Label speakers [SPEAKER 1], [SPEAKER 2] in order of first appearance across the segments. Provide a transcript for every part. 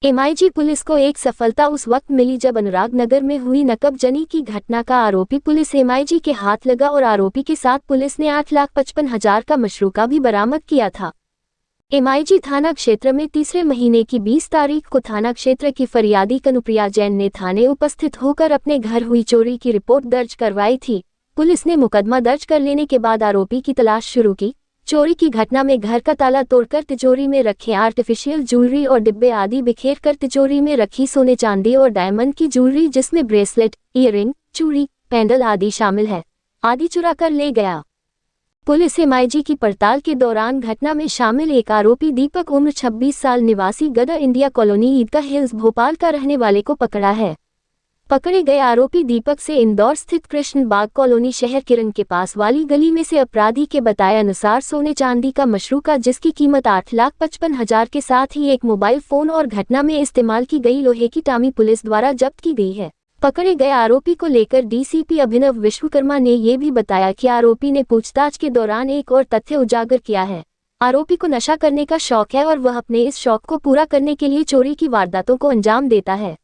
[SPEAKER 1] MIG police को एक सफलता उस वक्त मिली जब अनुराग नगर में हुई नकबजनी की घटना का आरोपी पुलिस एमआईजी के हाथ लगा और आरोपी के साथ पुलिस ने 8,55,000 का मशरूका भी बरामद किया था। एमआईजी थाना क्षेत्र में तीसरे महीने की 20 तारीख को थाना क्षेत्र की फरियादी कनुप्रिया जैन ने थाने उपस्थित होकर अपने घर हुई चोरी की रिपोर्ट दर्ज करवाई थी। पुलिस ने मुकदमा दर्ज कर लेने के बाद आरोपी की तलाश शुरू की। चोरी की घटना में घर का ताला तोड़कर तिजोरी में रखे आर्टिफिशियल ज्वेलरी और डिब्बे आदि बिखेर कर तिजोरी में रखी सोने चांदी और डायमंड की ज्वेलरी जिसमें ब्रेसलेट, ईयररिंग, चूड़ी, पेंडल आदि शामिल है, आदि चुरा कर ले गया। पुलिस एमआईजी की पड़ताल के दौरान घटना में शामिल एक आरोपी दीपक उम्र 26 साल निवासी गदर इंडिया कॉलोनी ईदगाह हिल्स भोपाल का रहने वाले को पकड़ा है। पकड़े गए आरोपी दीपक से इंदौर स्थित कृष्ण बाग कॉलोनी शहर किरण के पास वाली गली में से अपराधी के बताए अनुसार सोने चांदी का मशरूका जिसकी कीमत 8,55,000 के साथ ही एक मोबाइल फोन और घटना में इस्तेमाल की गई लोहे की टामी पुलिस द्वारा जब्त की गई है। पकड़े गए आरोपी को लेकर डीसीपी अभिनव विश्वकर्मा ने ये भी बताया कि आरोपी ने पूछताछ के दौरान एक और तथ्य उजागर किया है। आरोपी को नशा करने का शौक है और वह अपने इस शौक को पूरा करने के लिए चोरी की वारदातों को अंजाम देता है।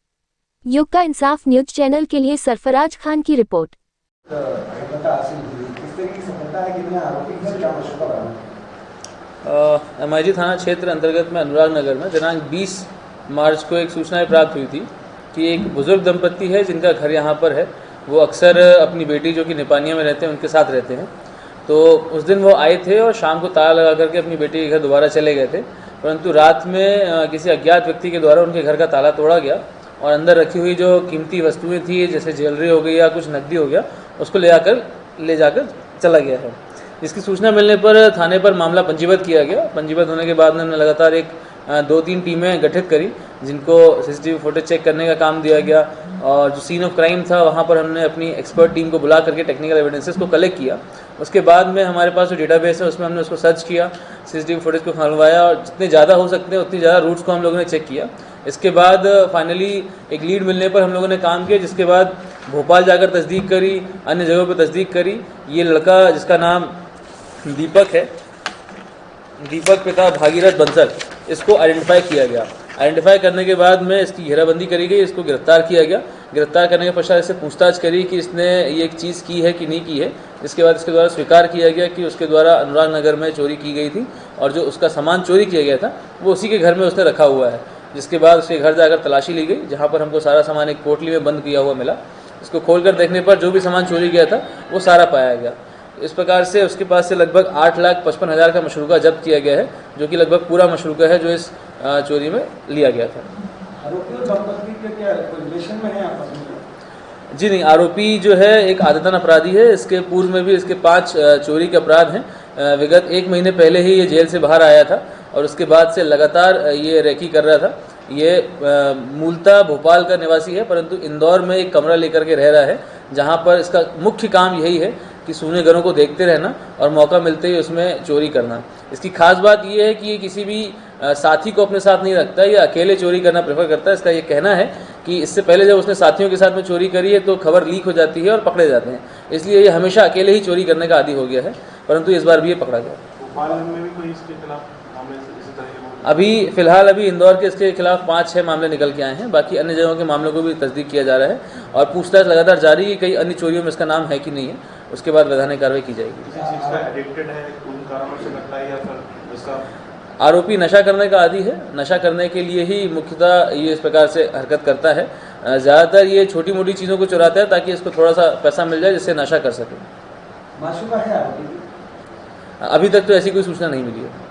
[SPEAKER 1] युग का इंसाफ न्यूज चैनल के लिए सरफराज खान की रिपोर्ट।
[SPEAKER 2] एमआईजी थाना क्षेत्र अंतर्गत में अनुराग नगर में दिनांक 20 मार्च को एक सूचना प्राप्त हुई थी कि एक बुजुर्ग दंपत्ति है जिनका घर यहाँ पर है। वो अक्सर अपनी बेटी जो कि नेपानिया में रहते हैं उनके साथ रहते हैं। तो उस दिन वो आए थे और शाम को ताला लगा करके अपनी बेटी के घर दोबारा चले गए थे, परंतु रात में किसी अज्ञात व्यक्ति के द्वारा उनके घर का ताला तोड़ा गया और अंदर रखी हुई जो कीमती वस्तुएं थी जैसे ज्वेलरी हो गई या कुछ नकदी हो गया उसको ले जाकर चला गया है। इसकी सूचना मिलने पर थाने पर मामला पंजीबद्ध किया गया। पंजीबद्ध होने के बाद हमने लगातार 2-3 टीमें गठित करी जिनको सीसीटीवी फुटेज चेक करने का काम दिया गया और जो सीन ऑफ क्राइम था वहाँ पर हमने अपनी एक्सपर्ट टीम को बुला करके टेक्निकल एविडेंसेस को कलेक्ट किया। उसके बाद में हमारे पास जो डेटाबेस है उसमें हमने उसको सर्च किया, सीसीटीवी फुटेज को खंगलवाया और जितने ज़्यादा हो सकते हैं उतनी ज़्यादा रूट्स को हम लोगों ने चेक किया। इसके बाद फाइनली एक लीड मिलने पर हम लोगों ने काम किया, जिसके बाद भोपाल जाकर तस्दीक करी, अन्य जगहों पर तस्दीक करी। ये लड़का जिसका नाम दीपक है, दीपक पिता भागीरथ बंसल, इसको आइडेंटिफाई किया गया। आइडेंटिफाई करने के बाद में इसकी घेराबंदी करी गई, इसको गिरफ्तार किया गया। गिरफ्तार करने के पश्चात इससे पूछताछ करी कि इसने ये एक चीज़ की है कि नहीं की है। इसके बाद इसके द्वारा स्वीकार किया गया कि उसके द्वारा अनुराग नगर में चोरी की गई थी और जो उसका सामान चोरी किया गया था वो उसी के घर में उसने रखा हुआ है। जिसके बाद उसके घर जाकर तलाशी ली गई, जहाँ पर हमको सारा सामान एक पोटली में बंद किया हुआ मिला। इसको खोलकर देखने पर जो भी सामान चोरी किया था वो सारा पाया गया। इस प्रकार से उसके पास से लगभग 8,55,000 का मशरूका जब्त किया गया है, जो कि लगभग पूरा मशरूका है जो इस चोरी में लिया गया था। जी नहीं, आरोपी जो है एक आदतन अपराधी है। इसके पूर्व में भी इसके 5 चोरी के अपराध हैं। विगत 1 महीने पहले ही ये जेल से बाहर आया था और उसके बाद से लगातार ये रेकी कर रहा था। ये मूलतः भोपाल का निवासी है, परंतु इंदौर में एक कमरा लेकर के रह रहा है, जहाँ पर इसका मुख्य काम यही है कि सूने घरों को देखते रहना और मौका मिलते ही उसमें चोरी करना। इसकी खास बात यह है कि ये किसी भी साथी को अपने साथ नहीं रखता, ये अकेले चोरी करना प्रेफर करता है। इसका ये कहना है कि इससे पहले जब उसने साथियों के साथ में चोरी करी है तो खबर लीक हो जाती है और पकड़े जाते हैं, इसलिए ये हमेशा अकेले ही चोरी करने का आदी हो गया है, परंतु इस बार भी ये पकड़ा गया। अभी फिलहाल इंदौर के इसके खिलाफ 5-6 मामले निकल के आए हैं। बाकी अन्य जगहों के मामलों को भी तस्दीक किया जा रहा है और पूछताछ लगातार जारी है। कई अन्य चोरियों में इसका नाम है कि नहीं है, उसके बाद वैधानिक कार्रवाई की जाएगी। आरोपी नशा करने का आदी है, नशा करने के लिए ही मुख्यतः ये इस प्रकार से हरकत करता है। ज़्यादातर ये छोटी मोटी चीज़ों को चुराता है ताकि इसको थोड़ा सा पैसा मिल जाए जिससे नशा कर सके। अभी तक तो ऐसी कोई सूचना नहीं मिली है।